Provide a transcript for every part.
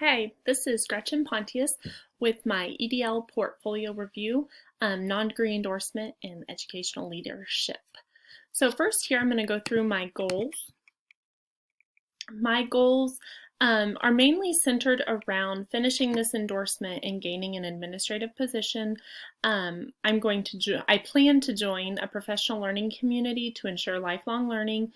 Hi, this is Gretchen Pontious with my EDL portfolio review, non-degree endorsement, and educational leadership. So first here I'm going to go through my goals. My goals are mainly centered around finishing this endorsement and gaining an administrative position. I plan to join a professional learning community to ensure lifelong learning,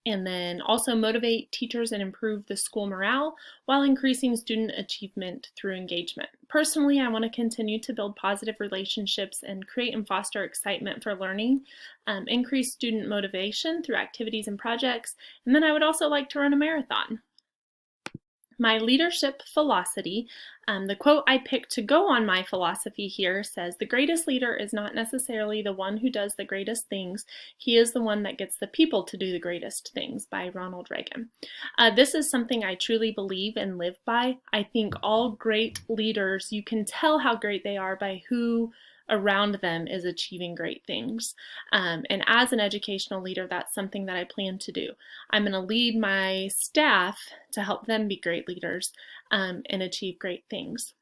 and then also motivate teachers and improve the school morale while increasing student achievement through engagement. Personally, I want to continue to build positive relationships and create and foster excitement for learning, increase student motivation through activities and projects, and then I would also like to run a marathon. My leadership philosophy, the quote I picked to go on my philosophy here says, "The greatest leader is not necessarily the one who does the greatest things. He is the one that gets the people to do the greatest things," by Ronald Reagan. This is something I truly believe and live by. I think all great leaders, you can tell how great they are by who around them is achieving great things. And as an educational leader, that's something that I plan to do. I'm going to lead my staff to help them be great leaders and achieve great things.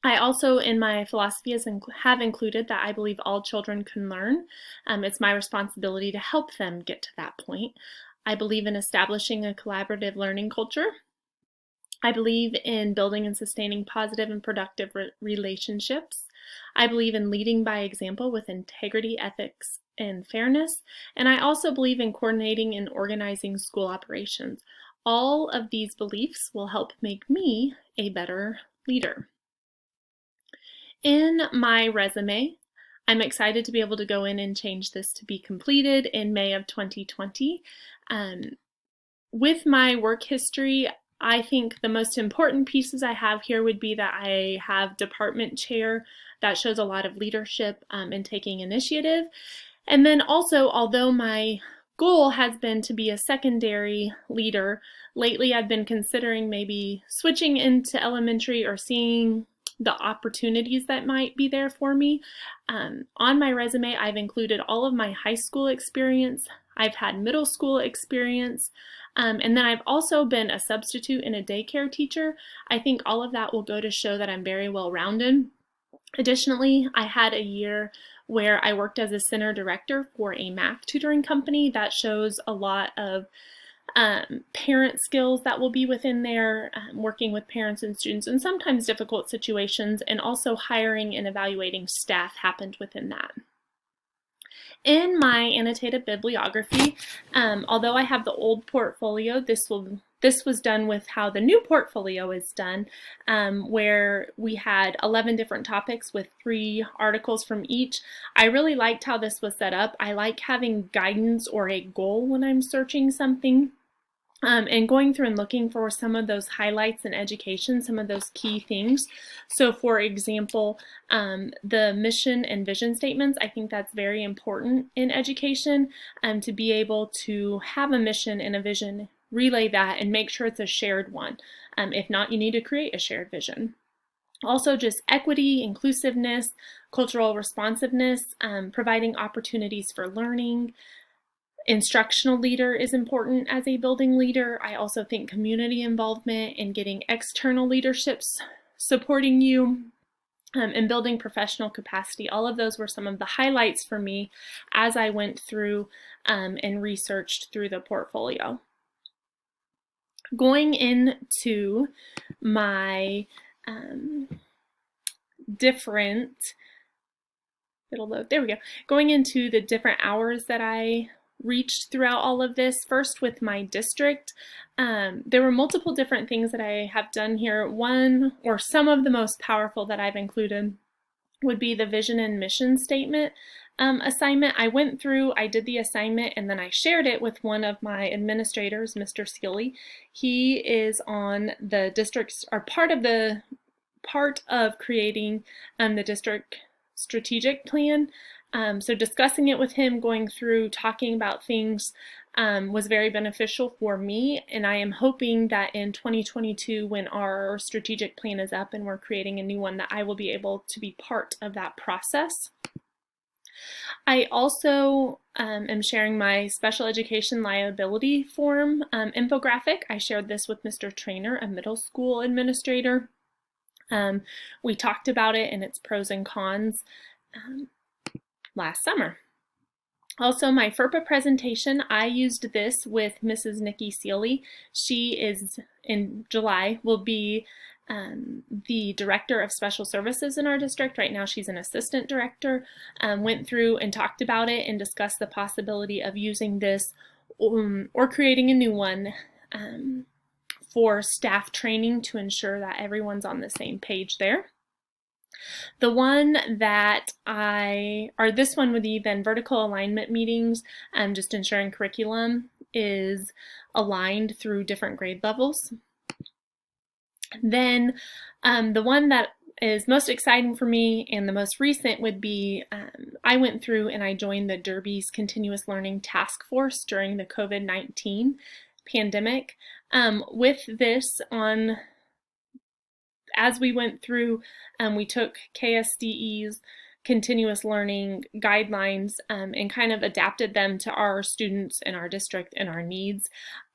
I also, in my philosophy, have included that I believe all children can learn. It's my responsibility to help them get to that point. I believe in establishing a collaborative learning culture. I believe in building and sustaining positive and productive relationships. I believe in leading by example with integrity, ethics, and fairness. And I also believe in coordinating and organizing school operations. All of these beliefs will help make me a better leader. In my resume, I'm excited to be able to go in and change this to be completed in May of 2020. With my work history, I think the most important pieces I have here would be that I have department chair. That shows a lot of leadership and taking initiative. And then also, although my goal has been to be a secondary leader, lately I've been considering maybe switching into elementary or seeing the opportunities that might be there for me. On my resume, I've included all of my high school experience. I've had middle school experience. And then I've also been a substitute and a daycare teacher. I think all of that will go to show that I'm very well-rounded. Additionally, I had a year where I worked as a center director for a math tutoring company. That shows a lot of parent skills that will be within there, working with parents and students in sometimes difficult situations, and also hiring and evaluating staff happened within that. In my annotated bibliography, although I have the old portfolio, this was done with how the new portfolio is done, where we had 11 different topics with 3 articles from each. I really liked how this was set up. I like having guidance or a goal when I'm searching something. And going through and looking for some of those highlights in education, some of those key things. So for example, the mission and vision statements, I think that's very important in education, to be able to have a mission and a vision, relay that, and make sure it's a shared one. If not, you need to create a shared vision. Also just equity, inclusiveness, cultural responsiveness, providing opportunities for learning. Instructional leader is important as a building leader. I also think community involvement and getting external leaderships supporting you, and building professional capacity. All of those were some of the highlights for me as I went through and researched through the portfolio. Going into my Going into the different hours that I reached throughout all of this. First with my district, there were multiple different things that I have done here. One, or some of the most powerful that I've included, would be the vision and mission statement assignment. I went through, I did the assignment, and then I shared it with one of my administrators, Mr. Skilly. He is on the district's, or part of creating the district strategic plan. So discussing it with him, going through, talking about things was very beneficial for me, and I am hoping that in 2022, when our strategic plan is up and we're creating a new one, that I will be able to be part of that process. I also am sharing my special education liability form infographic. I shared this with Mr. Trainer, a middle school administrator. We talked about it and its pros and cons last summer. Also, my FERPA presentation, I used this with Mrs. Nikki Seeley. She is, in July, will be the director of special services in our district. Right now she's an assistant director. Went through and talked about it and discussed the possibility of using this or creating a new one for staff training to ensure that everyone's on the same page there. The one that this one would be then vertical alignment meetings, just ensuring curriculum is aligned through different grade levels. Then the one that is most exciting for me and the most recent would be I went through and I joined the Derby's Continuous Learning Task Force during the COVID-19 pandemic. With this as we went through, we took KSDE's continuous learning guidelines and kind of adapted them to our students in our district and our needs.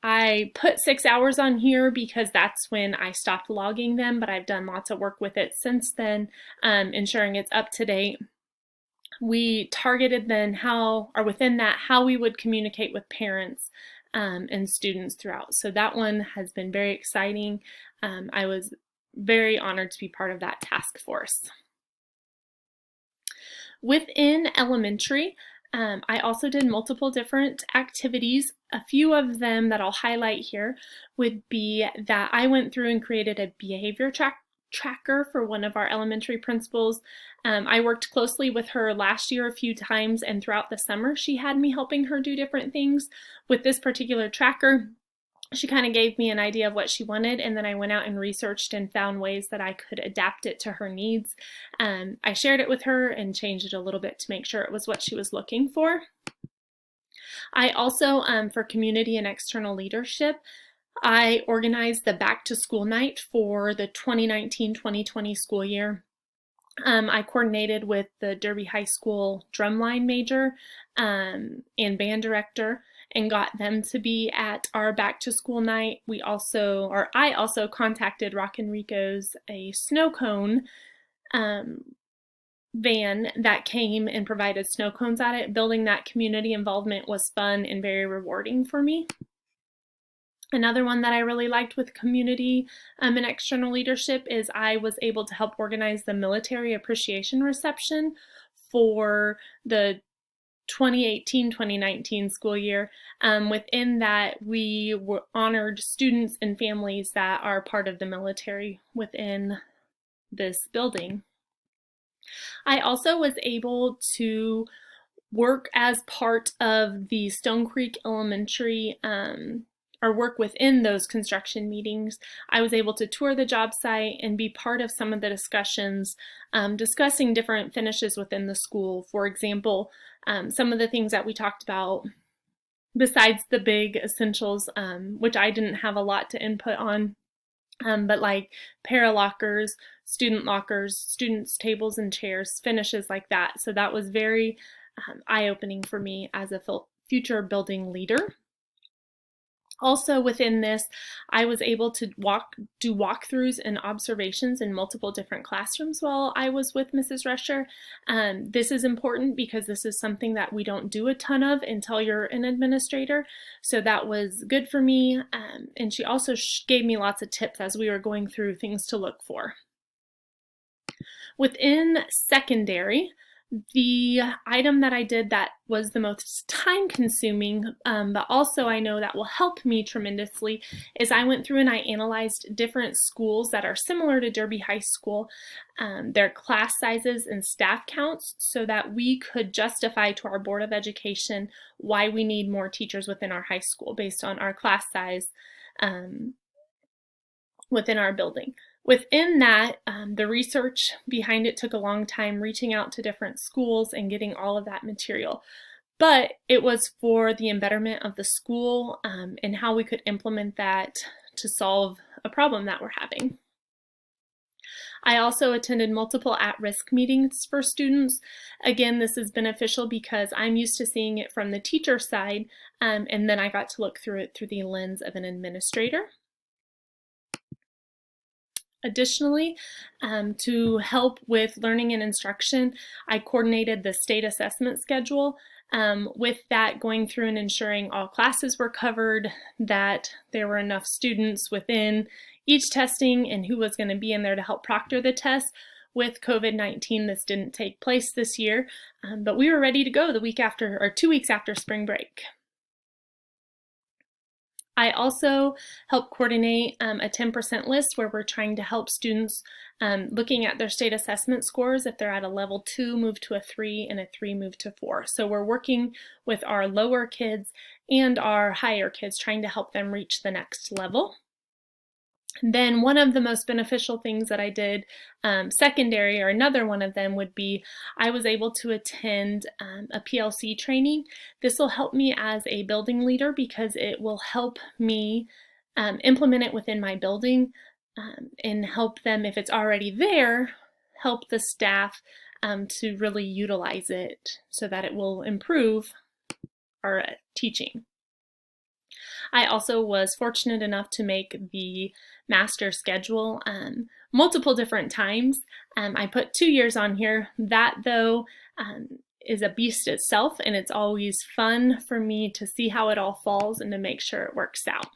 I put 6 hours on here because that's when I stopped logging them, but I've done lots of work with it since then, ensuring it's up to date. We targeted then within that, how we would communicate with parents and students throughout. So that one has been very exciting. I was very honored to be part of that task force. Within elementary, I also did multiple different activities. A few of them that I'll highlight here would be that I went through and created a behavior tracker for one of our elementary principals. I worked closely with her last year a few times, and throughout the summer she had me helping her do different things. With this particular tracker, she kind of gave me an idea of what she wanted, and then I went out and researched and found ways that I could adapt it to her needs. I shared it with her and changed it a little bit to make sure it was what she was looking for. I also, for community and external leadership, I organized the back to school night for the 2019-2020 school year. I coordinated with the Derby High School drumline major and band director and got them to be at our back to school night. I also contacted Rock and Rico's, a snow cone van that came and provided snow cones at it. Building that community involvement was fun and very rewarding for me. Another one that I really liked with community and external leadership is I was able to help organize the military appreciation reception for the 2018-2019 school year. Within that, we honored students and families that are part of the military within this building. I also was able to work as part of the Stone Creek Elementary or work within those construction meetings. I was able to tour the job site and be part of some of the discussions, discussing different finishes within the school. For example, some of the things that we talked about, besides the big essentials, which I didn't have a lot to input on, but like paralockers, students' tables and chairs, finishes like that. So that was very eye-opening for me as a future building leader. Also within this, I was able to do walkthroughs and observations in multiple different classrooms while I was with Mrs. Rusher. This is important because this is something that we don't do a ton of until you're an administrator. So that was good for me. And she also gave me lots of tips as we were going through things to look for. Within secondary, the item that I did that was the most time consuming, but also I know that will help me tremendously, is I went through and I analyzed different schools that are similar to Derby High School, their class sizes and staff counts, so that we could justify to our Board of Education why we need more teachers within our high school based on our class size within our building. Within that, the research behind it took a long time, reaching out to different schools and getting all of that material. But it was for the betterment of the school and how we could implement that to solve a problem that we're having. I also attended multiple at-risk meetings for students. Again, this is beneficial because I'm used to seeing it from the teacher side, and then I got to look through it through the lens of an administrator. Additionally, to help with learning and instruction, I coordinated the state assessment schedule. With that, going through and ensuring all classes were covered, that there were enough students within each testing, and who was going to be in there to help proctor the test. With COVID-19, this didn't take place this year, but we were ready to go the week after, or 2 weeks after spring break. I also help coordinate a 10% list where we're trying to help students looking at their state assessment scores. If they're at a level 2, move to a 3, and a 3, move to 4. So we're working with our lower kids and our higher kids, trying to help them reach the next level. Then one of the most beneficial things that I did secondary, or another one of them, would be I was able to attend a PLC training. This will help me as a building leader because it will help me implement it within my building and help them, if it's already there, help the staff to really utilize it so that it will improve our teaching. I also was fortunate enough to make the master schedule multiple different times. I put 2 years on here. That, though, is a beast itself, and it's always fun for me to see how it all falls and to make sure it works out.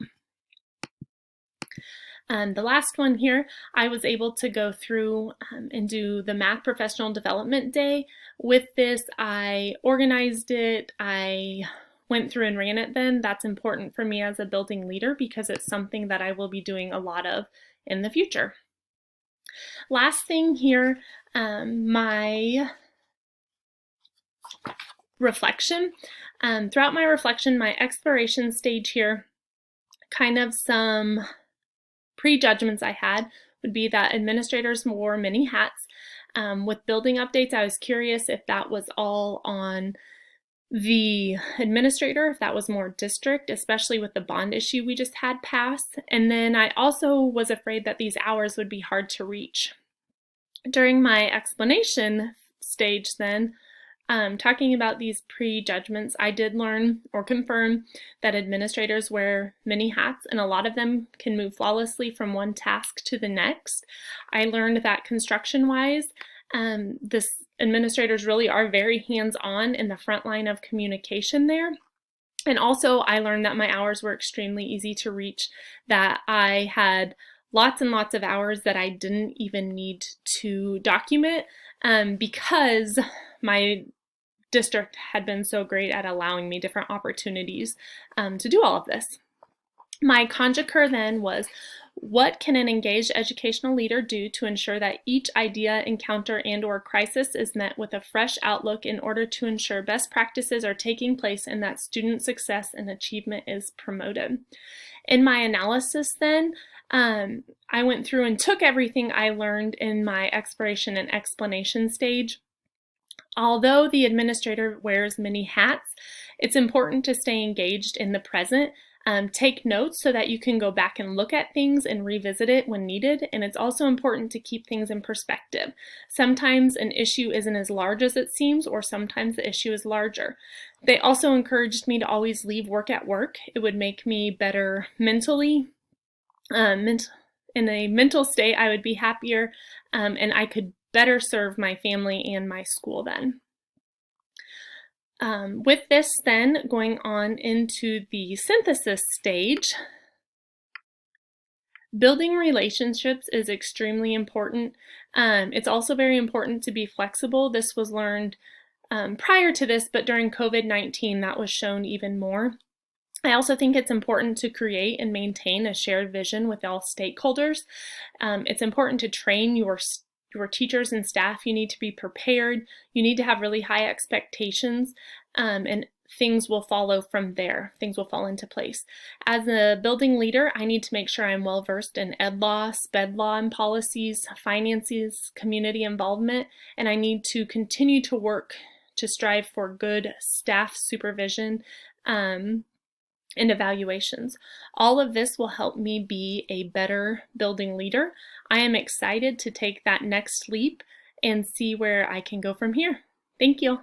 The last one here, I was able to go through and do the Math Professional Development Day. With this, I organized it. I went through and ran it then. That's important for me as a building leader because it's something that I will be doing a lot of in the future. Last thing here, my reflection. Throughout my reflection, my exploration stage here, kind of some prejudgments I had would be that administrators wore many hats. With building updates, I was curious if that was all on the administrator, if that was more district, especially with the bond issue we just had pass. And then I also was afraid that these hours would be hard to reach. During my explanation stage then, talking about these prejudgments, I did learn or confirm that administrators wear many hats, and a lot of them can move flawlessly from one task to the next. I learned that construction-wise, this administrators really are very hands-on in the front line of communication there. And also I learned that my hours were extremely easy to reach, that I had lots and lots of hours that I didn't even need to document because my district had been so great at allowing me different opportunities to do all of this. My conjecture then was, what can an engaged educational leader do to ensure that each idea, encounter, and/or crisis is met with a fresh outlook in order to ensure best practices are taking place and that student success and achievement is promoted? In my analysis then, I went through and took everything I learned in my exploration and explanation stage. Although the administrator wears many hats, it's important to stay engaged in the present. Take notes so that you can go back and look at things and revisit it when needed, and it's also important to keep things in perspective. Sometimes an issue isn't as large as it seems, or sometimes the issue is larger. They also encouraged me to always leave work at work. It would make me better mentally. In a mental state, I would be happier, and I could better serve my family and my school then. With this then, going on into the synthesis stage, building relationships is extremely important. It's also very important to be flexible. This was learned prior to this, but during COVID-19 that was shown even more. I also think it's important to create and maintain a shared vision with all stakeholders. It's important to train your teachers and staff. You need to be prepared. You need to have really high expectations, and things will follow from there. Things will fall into place. As a building leader, I need to make sure I'm well versed in ed law, sped law and policies, finances, community involvement, and I need to continue to work to strive for good staff supervision and evaluations. All of this will help me be a better building leader. I am excited to take that next leap and see where I can go from here. Thank you.